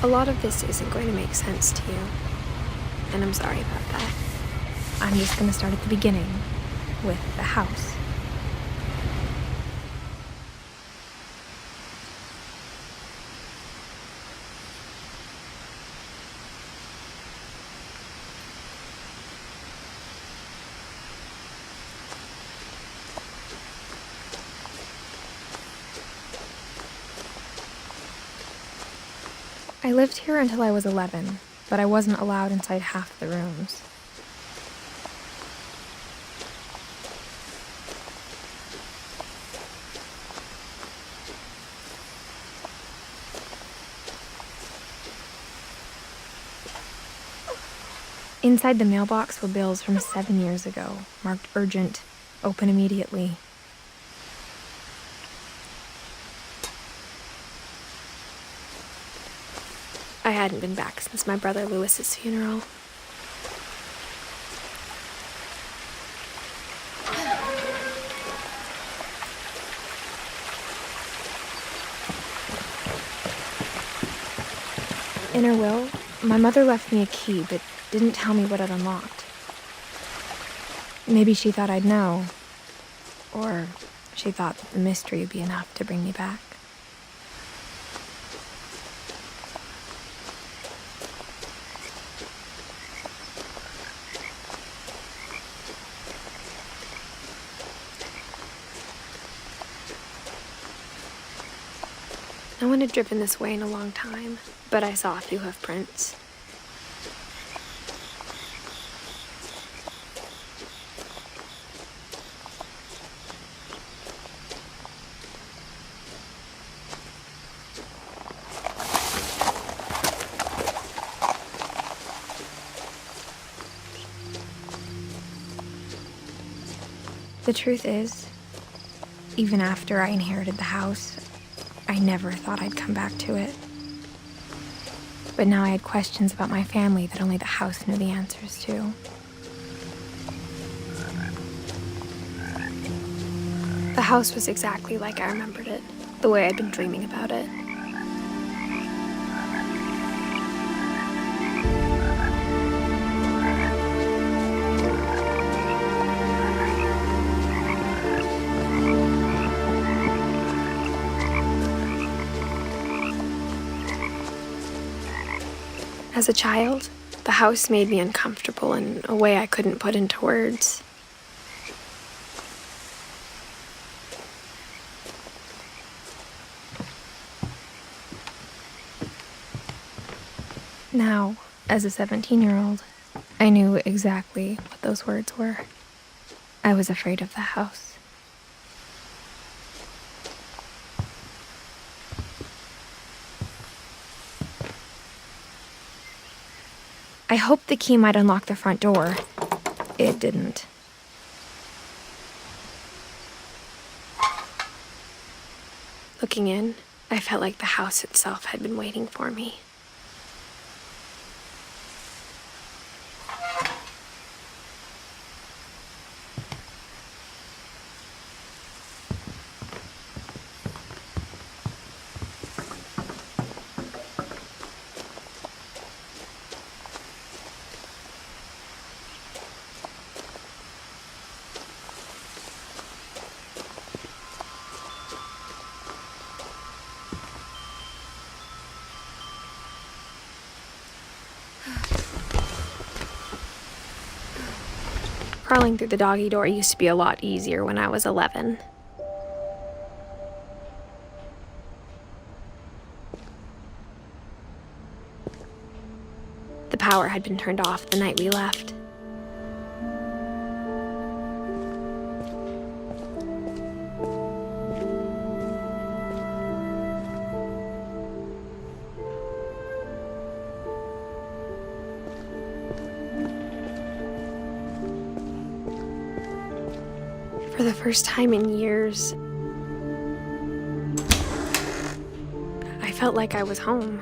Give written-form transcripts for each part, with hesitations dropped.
A lot of this isn't going to make sense to you, and I'm sorry about that. I'm just going to start at the beginning, with the house. I lived here until I was 11, but I wasn't allowed inside half the rooms. Inside the mailbox were bills from 7 years ago, marked urgent, open immediately. I hadn't been back since my brother Lewis's funeral. In her will, my mother left me a key, but didn't tell me what it unlocked. Maybe she thought I'd know, or she thought that the mystery would be enough to bring me back. No one had driven this way in a long time, but I saw a few hoof prints. The truth is, even after I inherited the house, I never thought I'd come back to it. But now I had questions about my family that only the house knew the answers to. The house was exactly like I remembered it, the way I'd been dreaming about it. As a child, the house made me uncomfortable in a way I couldn't put into words. Now, as a 17-year-old, I knew exactly what those words were. I was afraid of the house. I hoped the key might unlock the front door. It didn't. Looking in, I felt like the house itself had been waiting for me. Crawling through the doggy door used to be a lot easier when I was 11. The power had been turned off the night we left. For the first time in years, I felt like I was home.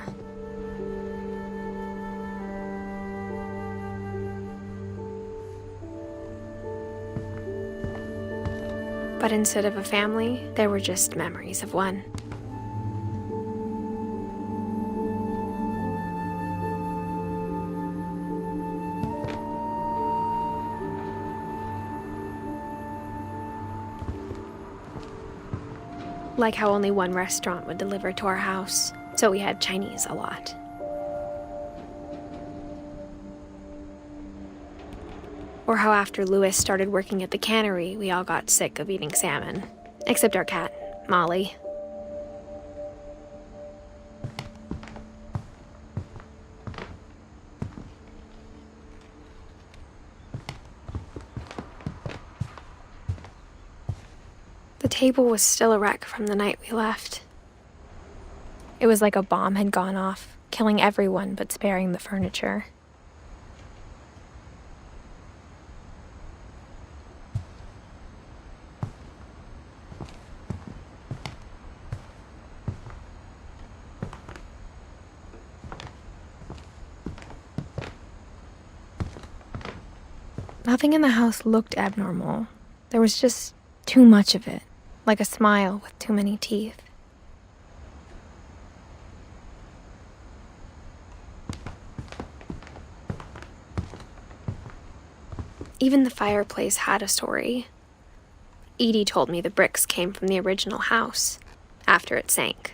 But instead of a family, there were just memories of one. Like how only one restaurant would deliver to our house, so we had Chinese a lot. Or how after Louis started working at the cannery, we all got sick of eating salmon. Except our cat, Molly. The table was still a wreck from the night we left. It was like a bomb had gone off, killing everyone but sparing the furniture. Nothing in the house looked abnormal. There was just too much of it, like a smile with too many teeth. Even the fireplace had a story. Edie told me the bricks came from the original house, after it sank.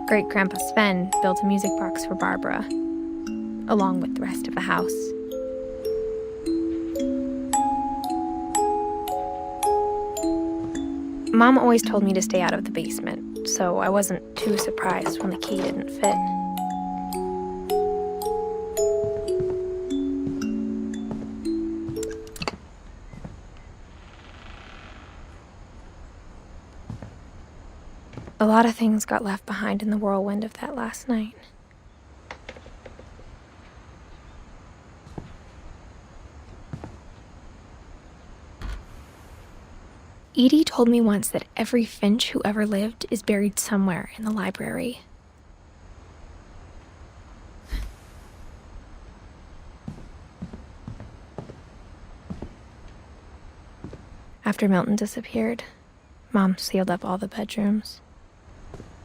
Great-Grandpa Sven built a music box for Barbara, along with the rest of the house. Mom always told me to stay out of the basement, so I wasn't too surprised when the key didn't fit. A lot of things got left behind in the whirlwind of that last night. Edie told me once that every Finch who ever lived is buried somewhere in the library. After Milton disappeared, Mom sealed up all the bedrooms.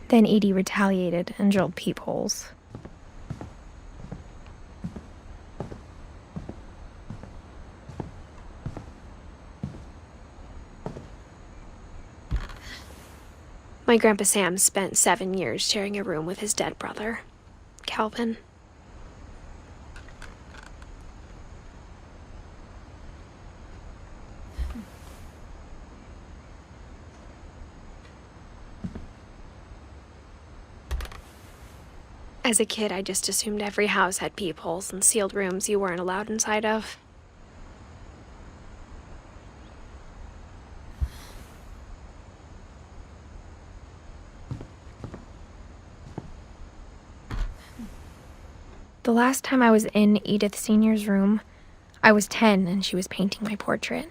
Then Edie retaliated and drilled peepholes. My Grandpa Sam spent 7 years sharing a room with his dead brother, Calvin. As a kid, I just assumed every house had peepholes and sealed rooms you weren't allowed inside of. The last time I was in Edith Sr.'s room, I was 10 and she was painting my portrait.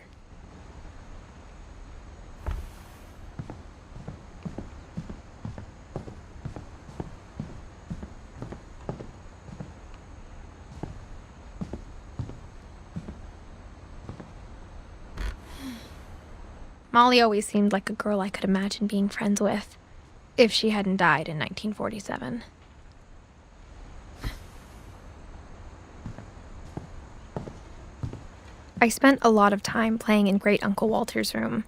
Molly always seemed like a girl I could imagine being friends with, if she hadn't died in 1947. I spent a lot of time playing in Great Uncle Walter's room.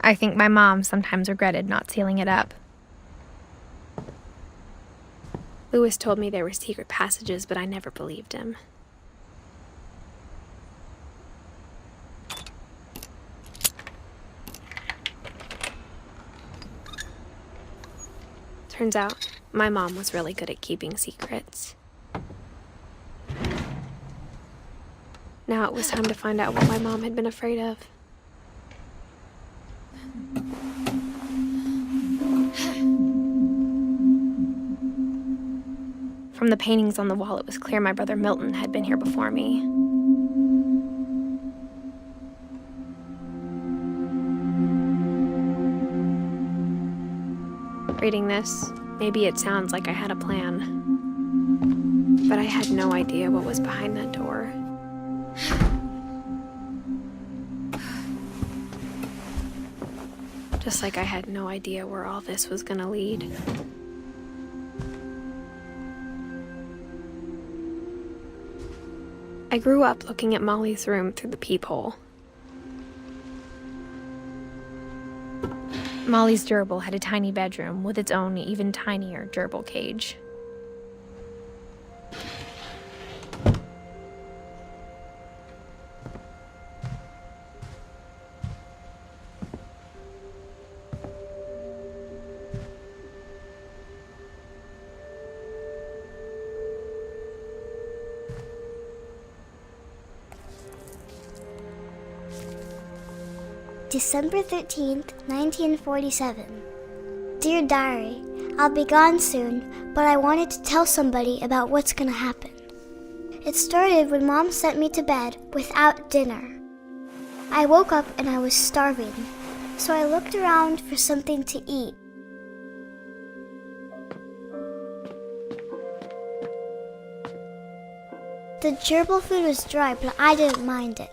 I think my mom sometimes regretted not sealing it up. Louis told me there were secret passages, but I never believed him. Turns out, my mom was really good at keeping secrets. Now it was time to find out what my mom had been afraid of. From the paintings on the wall, it was clear my brother Milton had been here before me. Reading this, maybe it sounds like I had a plan, but I had no idea what was behind that door. Just like I had no idea where all this was gonna lead. I grew up looking at Molly's room through the peephole. Molly's gerbil had a tiny bedroom with its own even tinier gerbil cage. December 13th, 1947. Dear Diary, I'll be gone soon, but I wanted to tell somebody about what's gonna happen. It started when Mom sent me to bed without dinner. I woke up and I was starving, so I looked around for something to eat. The gerbil food was dry, but I didn't mind it.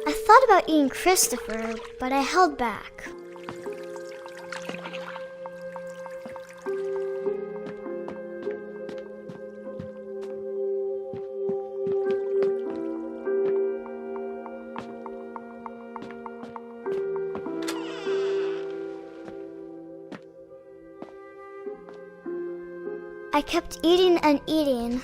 I thought about eating Christopher, but I held back. I kept eating and eating.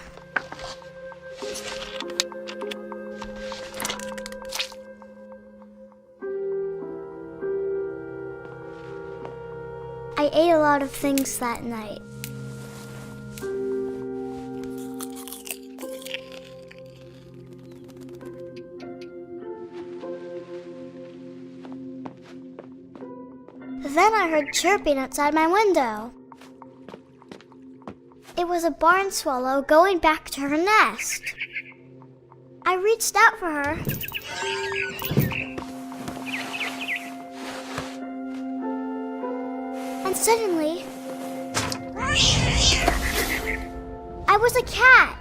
I ate a lot of things that night. Then I heard chirping outside my window. It was a barn swallow going back to her nest. I reached out for her. And suddenly, I was a cat.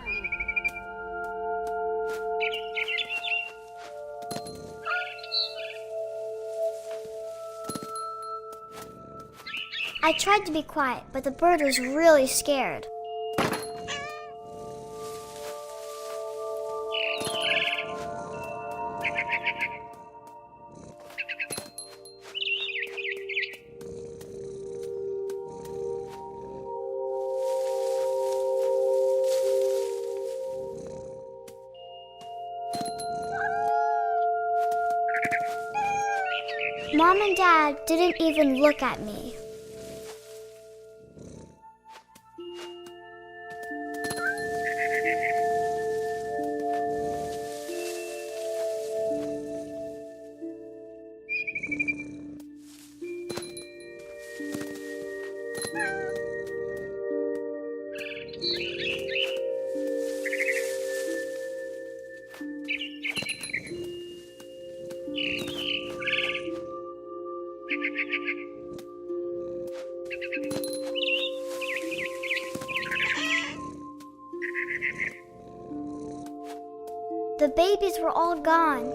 I tried to be quiet, but the bird was really scared. Mom and Dad didn't even look at me. The babies were all gone.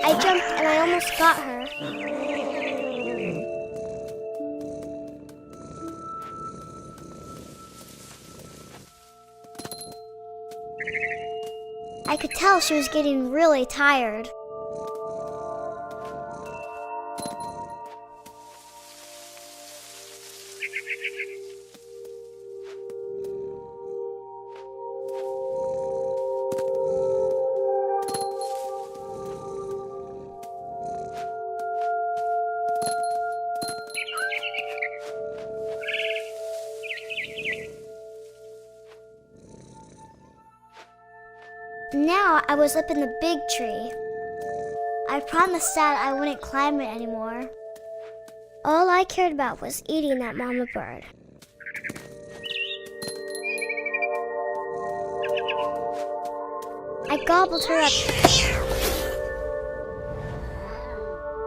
I jumped and I almost got her. I could tell she was getting really tired. Now I was up in the big tree. I promised Dad I wouldn't climb it anymore. All I cared about was eating that mama bird. I gobbled her up.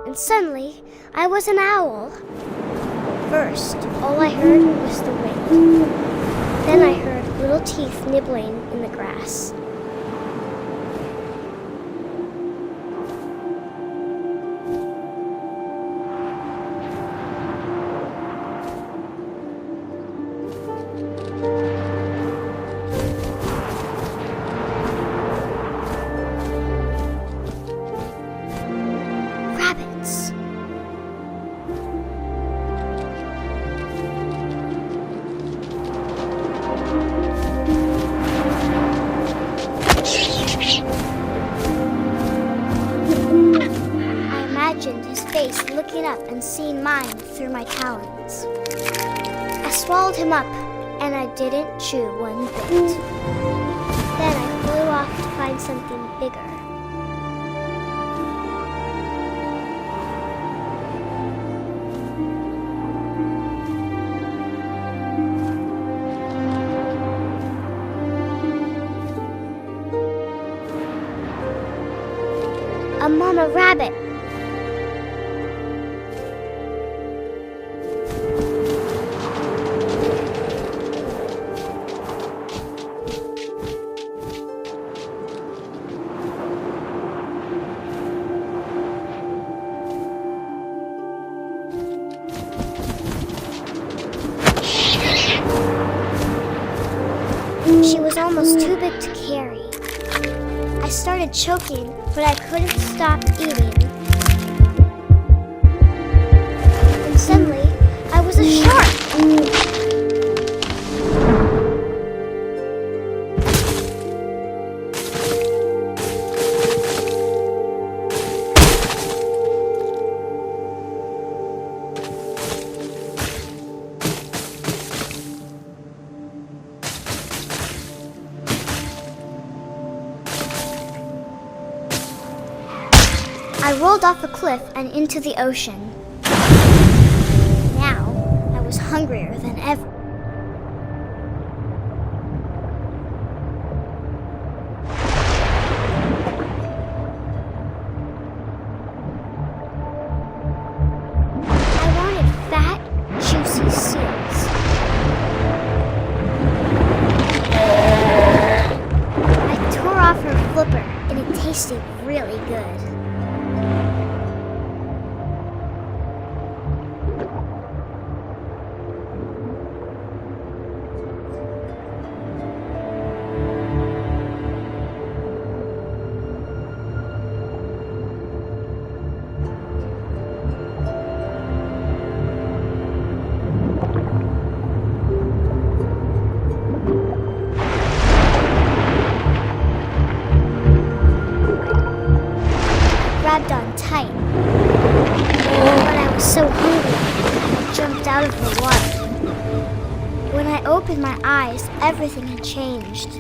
and suddenly I was an owl. First, all I heard was the wind. Then I heard little teeth nibbling in the grass. Rabbits. I imagined his face looking up and seeing mine through my talons. I swallowed him up, and I didn't chew one bit. Then I flew off to find something bigger. A mama rabbit. She was almost too big to carry. I started choking, but I couldn't stop eating. And suddenly, I was a shark. I rolled off a cliff and into the ocean. Now, I was hungrier than ever. I wanted fat, juicy seals. I tore off her flipper, and it tasted really good. Grabbed on tight. But I was so hungry, I jumped out of the water. When I opened my eyes, everything had changed.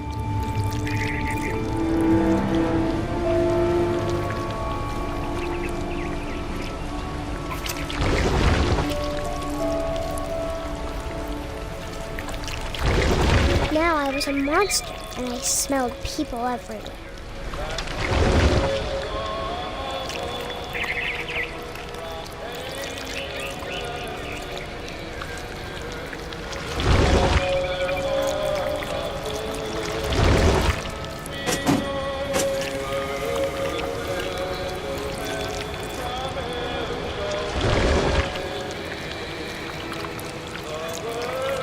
Now I was a monster, and I smelled people everywhere.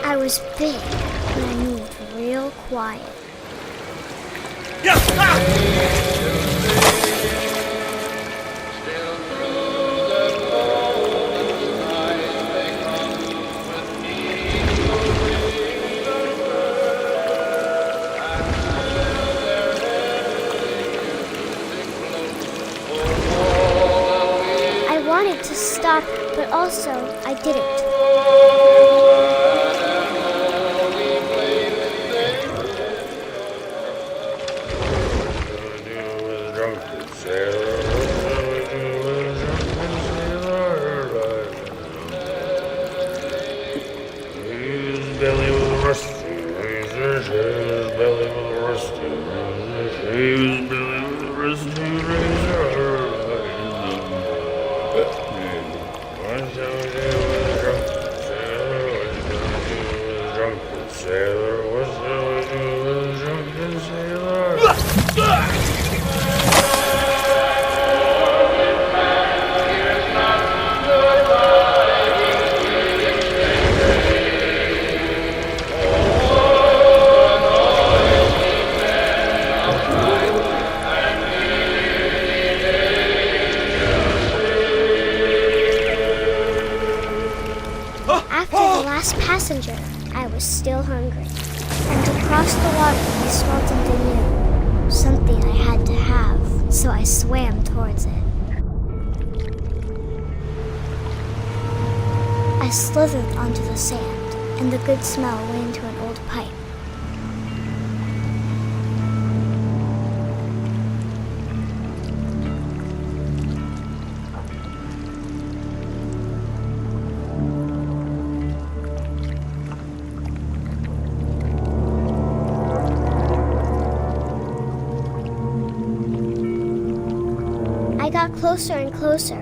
I was big, and I moved real quiet. I wanted to stop, but also I didn't. Belly with a rusty razor, his belly with a rusty razor, his belly with a rusty razor. sailor, what shall we do with a drunken sailor? After the last passenger, I was still hungry. And to cross the water, I smelled something new. Something I had to have, so I swam towards it. I slithered onto the sand, and the good smell went into an old pipe. I got closer and closer.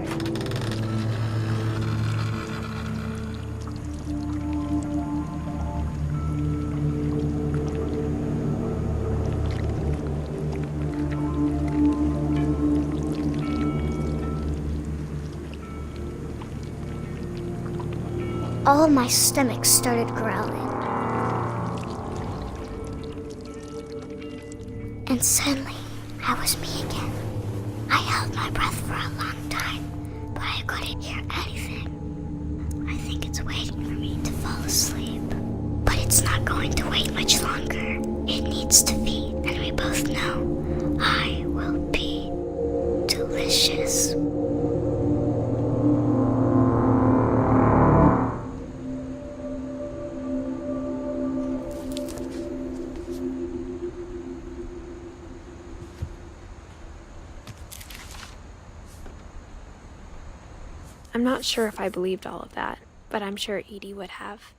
All of my stomach started growling. And suddenly, I was me again. I held my breath for a long time, but I couldn't hear anything. I think it's waiting for me to fall asleep. But it's not going to wait much longer. It needs to feed, and we both know I will be delicious. I'm not sure if I believed all of that, but I'm sure Edie would have.